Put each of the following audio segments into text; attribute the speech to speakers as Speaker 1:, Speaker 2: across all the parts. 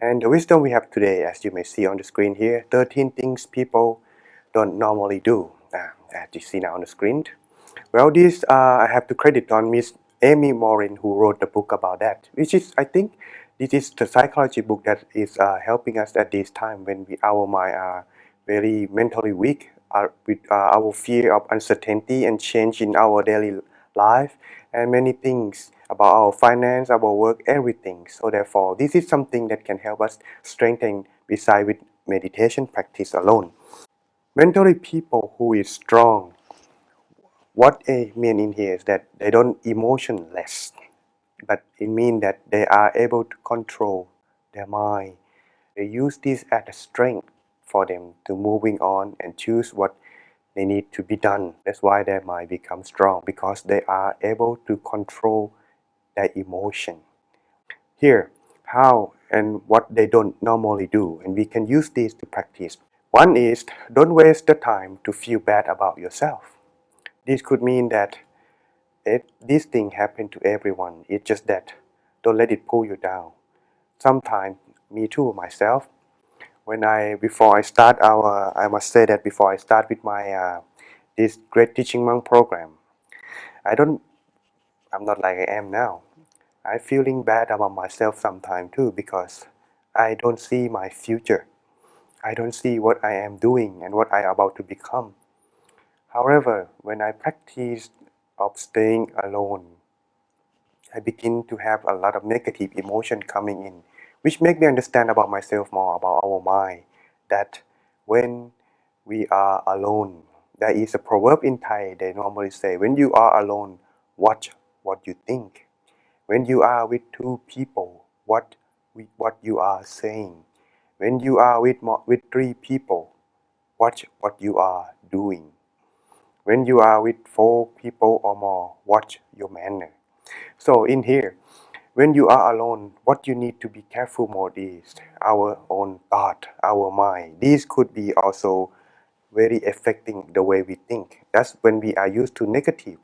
Speaker 1: And the wisdom we have today, as you may see on the screen here, 13 things people don't normally do. As you see now on the screen. Well, this I have to credit on Miss Amy Morin, who wrote the book about that, which is, I think, this is the psychology book that is helping us at this time when our mind are very mentally weak, with our fear of uncertainty and change in our daily life, and many things about our finance, our work, everything. So therefore, this is something that can help us strengthen beside with meditation practice alone. Mentally, people who is strong, what I mean in here is that they don't emotionless, but it means that they are able to control their mind. They use this as a strength for them to moving on and choose what they need to be done. That's why their mind becomes strong, because they are able to control their emotion. Here, how and what they don't normally do, and we can use this to practice. One is, don't waste the time to feel bad about yourself. This could mean that this thing happen to everyone. It's just that don't let it pull you down. Sometimes, me too, myself, I must say that before I start with my this Great Teaching Monk program, I'm not like I am now. I'm feeling bad about myself sometimes too, because I don't see my future. I don't see what I am doing and what I am about to become. However, when I practice of staying alone, I begin to have a lot of negative emotion coming in, which make me understand about myself more, about our mind, that when we are alone, there is a proverb in Thai, they normally say, when you are alone, watch what you think. When you are with two people, what you are saying. When you are with three people, watch what you are doing. When you are with 4 people or more, watch your manner. So in here, when you are alone, what you need to be careful more is our own thought, our mind. These could be also very affecting the way we think. That's when we are used to negative,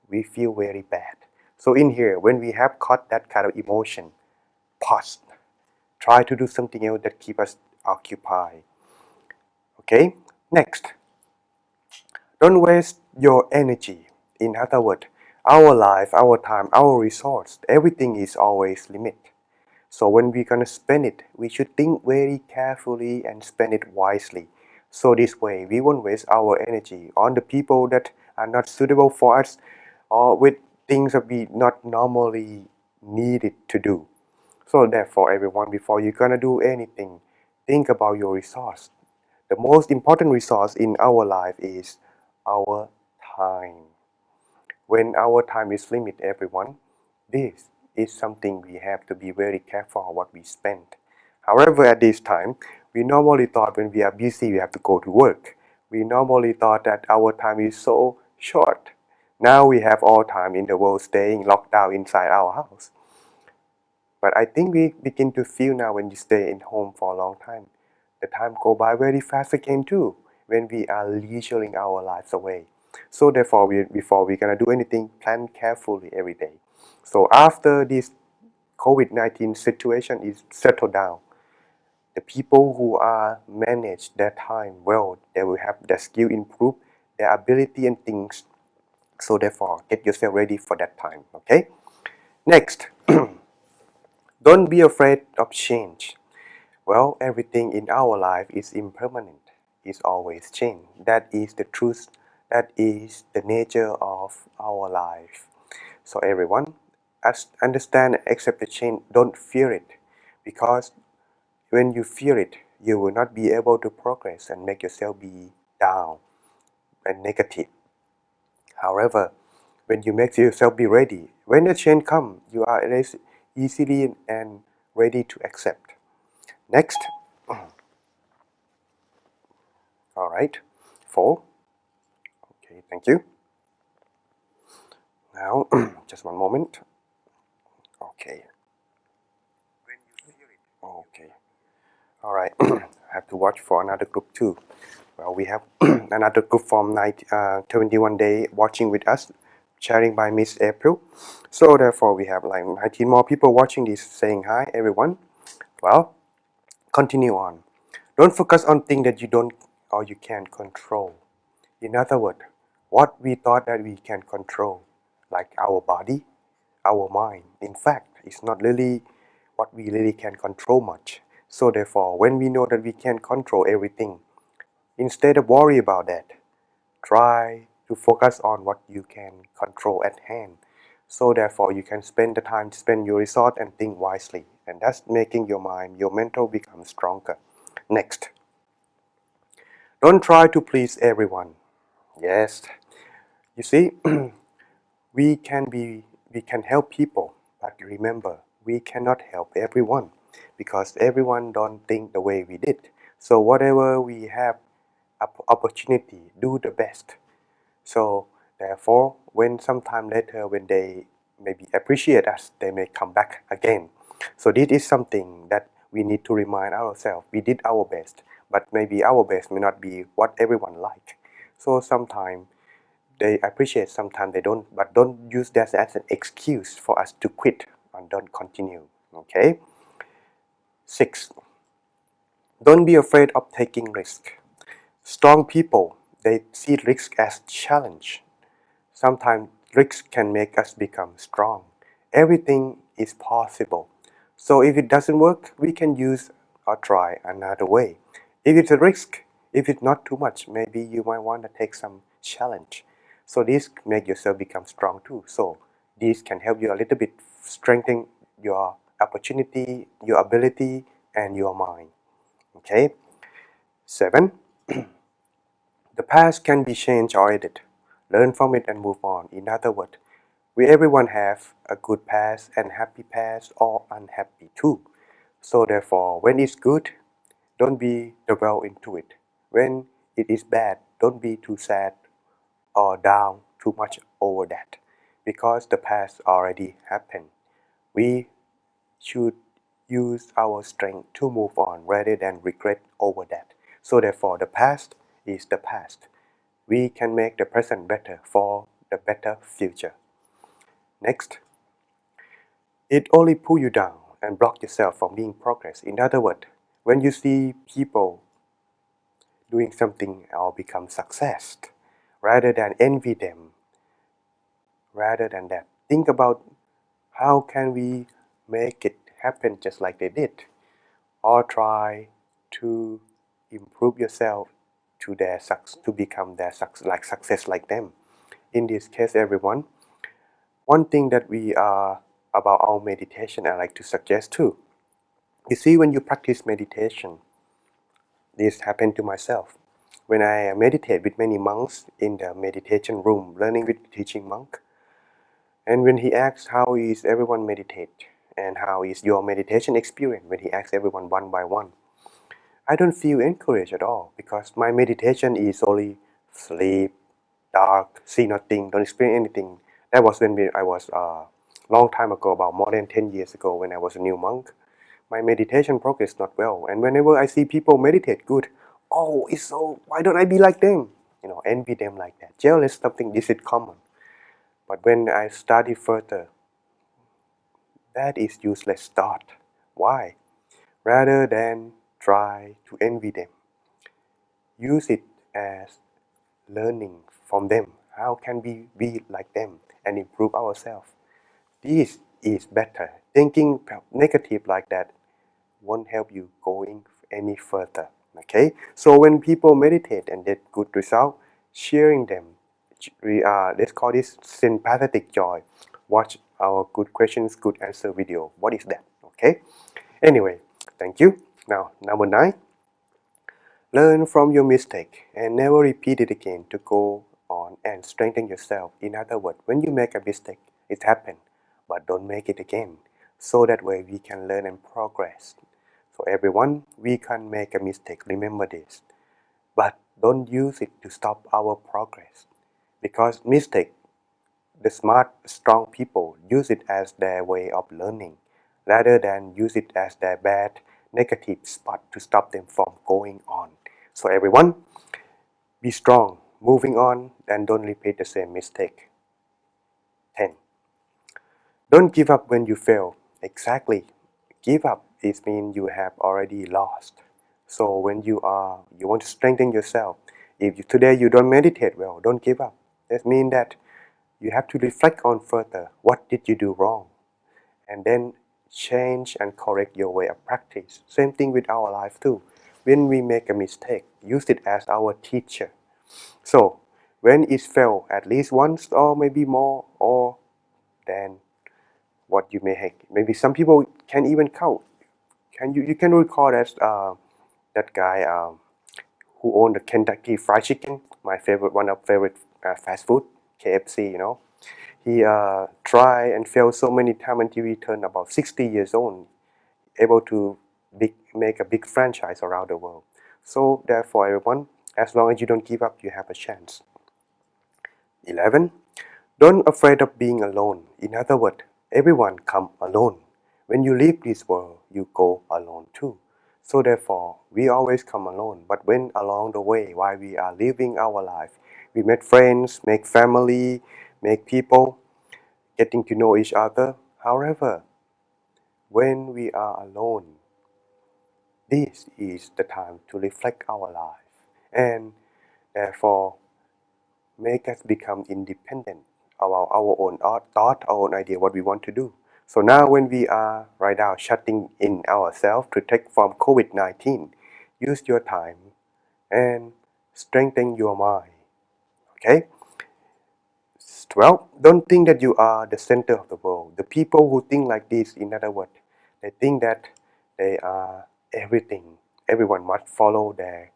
Speaker 1: we feel very bad. So in here, when we have caught that kind of emotion, pause. Try to do something else that keep us occupied. Okay? Next. Don't waste your energy. In other words, our life, our time, our resource, everything is always limit. So when we're gonna spend it, we should think very carefully and spend it wisely. So this way, we won't waste our energy on the people that are not suitable for us, or with things that we not normally needed to do. So therefore, everyone, before you're gonna do anything, think about your resource. The most important resource in our life is our time. When our time is limited, everyone, this is something we have to be very careful what we spend. However, at this time, we normally thought when we are busy, we have to go to work. We normally thought that our time is so short. Now we have all time in the world staying locked down inside our house. But I think we begin to feel now when we stay in home for a long time, the time go by very fast again too, when we are leisuring our lives away. So therefore, before we're gonna do anything, plan carefully every day. So after this COVID-19 situation is settled down, the people who are manage their time well, they will have their skill improved, their ability and things. So therefore, get yourself ready for that time. Okay. Next, don't be afraid of change. Well, everything in our life is impermanent, is always change. That is the truth, that is the nature of our life. So everyone, understand and accept the change, don't fear it. Because when you fear it, you will not be able to progress and make yourself be down and negative. However, when you make yourself be ready, when the change comes, you are easily and ready to accept. Next. All right. 4. Okay, thank you. Now, just one moment. Okay. Okay. All right. I have to watch for another group too. Well, we have another group from 21 Day watching with us, sharing by Miss April. So therefore, we have like 19 more people watching this, saying hi, everyone. Well, Continue on. Don't focus on things that you don't or you can't control. In other words, what we thought that we can control, like our body, our mind, in fact, it's not really what we really can control much. So therefore, when we know that we can control everything, instead of worry about that, try to focus on what you can control at hand. So therefore, you can spend the time, spend your resource and think wisely. And that's making your mind, your mental become stronger. Next, don't try to please everyone. Yes, you see, we can help people, but remember, we cannot help everyone because everyone don't think the way we did. So whatever we have opportunity, do the best. So therefore, when sometime later when they maybe appreciate us, they may come back again. So this is something that we need to remind ourselves. We did our best, but maybe our best may not be what everyone like. So sometimes they appreciate, sometimes they don't, but don't use that as an excuse for us to quit and don't continue. Okay. 6. Don't be afraid of taking risk. Strong people, they see risk as challenge. Sometimes risk can make us become strong. Everything is possible. So if it doesn't work, we can use or try another way. If it's a risk, if it's not too much, maybe you might want to take some challenge. So this make yourself become strong too. So this can help you a little bit strengthen your opportunity, your ability, and your mind. Okay. 7. The past can be changed or edited. Learn from it and move on. In other words, we everyone have a good past and happy past or unhappy too. So therefore, when it's good, don't be dwell into it. When it is bad, don't be too sad or down too much over that. Because the past already happened. We should use our strength to move on rather than regret over that. So therefore, the past is the past. We can make the present better for the better future. Next, it only pull you down and block yourself from being progress. In other words, when you see people doing something or become success, rather than envy them, rather than that, think about how can we make it happen just like they did, or try to improve yourself to their to become their success like them. In this case, everyone, one thing that we are about our meditation, I like to suggest too. You see, when you practice meditation, this happened to myself. When I meditate with many monks in the meditation room, learning with teaching monk, and when he asks how is everyone meditate and how is your meditation experience, when he asks everyone one by one, I don't feel encouraged at all because my meditation is only sleep, dark, see nothing, don't experience anything. That was when I was long time ago, about more than 10 years ago when I was a new monk. My meditation progress not well, and whenever I see people meditate good, oh, it's so, why don't I be like them? Envy them like that. Jealous, something, this is common. But when I study further, that is useless thought. Why? Rather than try to envy them, use it as learning from them. How can we be like them and improve ourselves? This is better. Thinking negative like that won't help you going any further. Okay, so when people meditate and get good result, sharing them, let's call this sympathetic joy. Watch our good questions, good answer video. What is that? Okay. Anyway, thank you. Now, number 9. Learn from your mistake and never repeat it again to go on and strengthen yourself. In other words, when you make a mistake, it happened, but don't make it again. So that way we can learn and progress. So everyone, we can make a mistake, remember this. But don't use it to stop our progress. Because mistake, the smart, strong people use it as their way of learning, rather than use it as their bad, negative spot to stop them from going on. So everyone, be strong, moving on, and don't repeat the same mistake. 10. Don't give up when you fail. Exactly. Give up it means you have already lost. So when you want to strengthen yourself, if today you don't meditate well, don't give up. That means that you have to reflect on further. What did you do wrong? And then change and correct your way of practice. Same thing with our life too. When we make a mistake, use it as our teacher. So when it fails at least once or maybe more, or then what you may have. Maybe some people can even count. You can recall that guy who owned the Kentucky Fried Chicken, my favorite, one of favorite fast food, KFC. He tried and failed so many times until he turned about 60 years old, able to make a big franchise around the world. So therefore, everyone, as long as you don't give up, you have a chance. 11. Don't afraid of being alone. In other words, everyone come alone. When you leave this world, you go alone too. So therefore, we always come alone. But when along the way, while we are living our life, we make friends, make family, make people, getting to know each other. However, when we are alone, this is the time to reflect our life and therefore make us become independent about our own thought, our own idea, what we want to do. So now when we are right now shutting in ourselves to take from COVID-19, use your time and strengthen your mind. Okay? 12. Don't think that you are the center of the world. The people who think like this, in other words, they think that they are everything. Everyone must follow their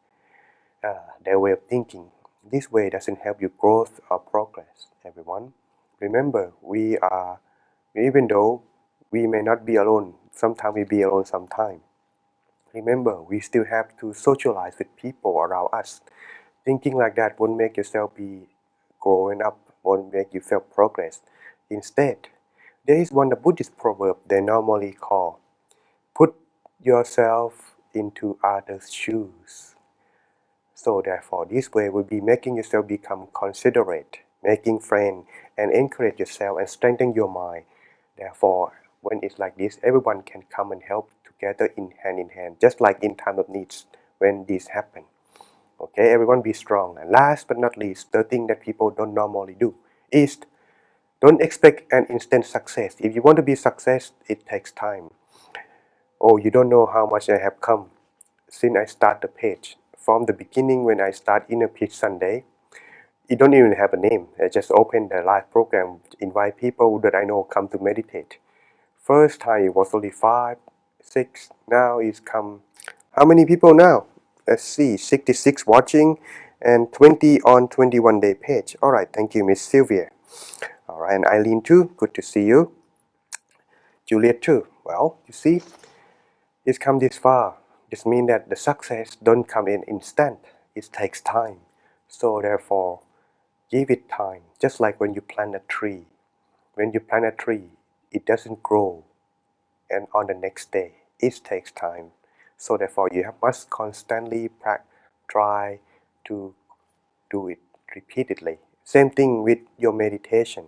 Speaker 1: way of thinking. This way doesn't help you growth or progress, everyone. Remember, even though we may not be alone, sometimes we be alone sometimes. Remember, we still have to socialize with people around us. Thinking like that won't make yourself be growing up, won't make you feel progress. Instead, there is one Buddhist proverb they normally call, put yourself into others' shoes. So therefore, this way will be making yourself become considerate, making friends, and encourage yourself and strengthen your mind. Therefore, when it's like this, everyone can come and help together in hand, just like in time of needs when this happen. Okay, everyone be strong. And last but not least, the thing that people don't normally do is don't expect an instant success. If you want to be success, it takes time. Oh, you don't know how much I have come since I start the page. From the beginning when I start Inner Peace Sunday, it don't even have a name. I just open the live program, invite people that I know come to meditate. First time it was only 5, 6. Now it's come. How many people now? Let's see, 66 watching and 20 on 21-day page. All right, thank you, Miss Sylvia. All right, and Eileen too. Good to see you. Juliet too. Well, you see, it's come this far. This means that the success don't come in instant. It takes time. So therefore, give it time. Just like when you plant a tree. When you plant a tree, it doesn't grow and on the next day. It takes time. So therefore, must constantly try to do it repeatedly. Same thing with your meditation.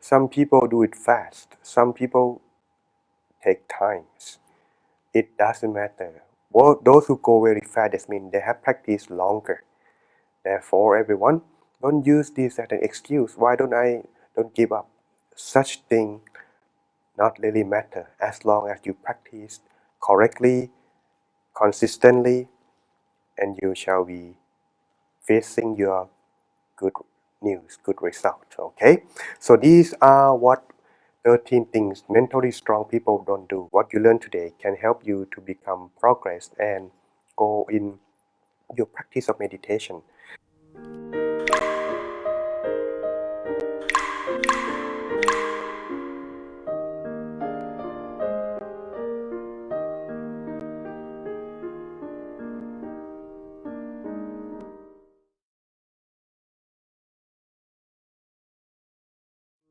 Speaker 1: Some people do it fast. Some people take times. It doesn't matter. Well, those who go very fast, that means they have practiced longer. Therefore, everyone, don't use this as an excuse. Why don't give up? Such thing not really matter as long as you practice correctly, consistently, and you shall be facing your good news, good result. Okay, so these are what 13 things mentally strong people don't do. What you learn today can help you to become progress and go in your practice of meditation.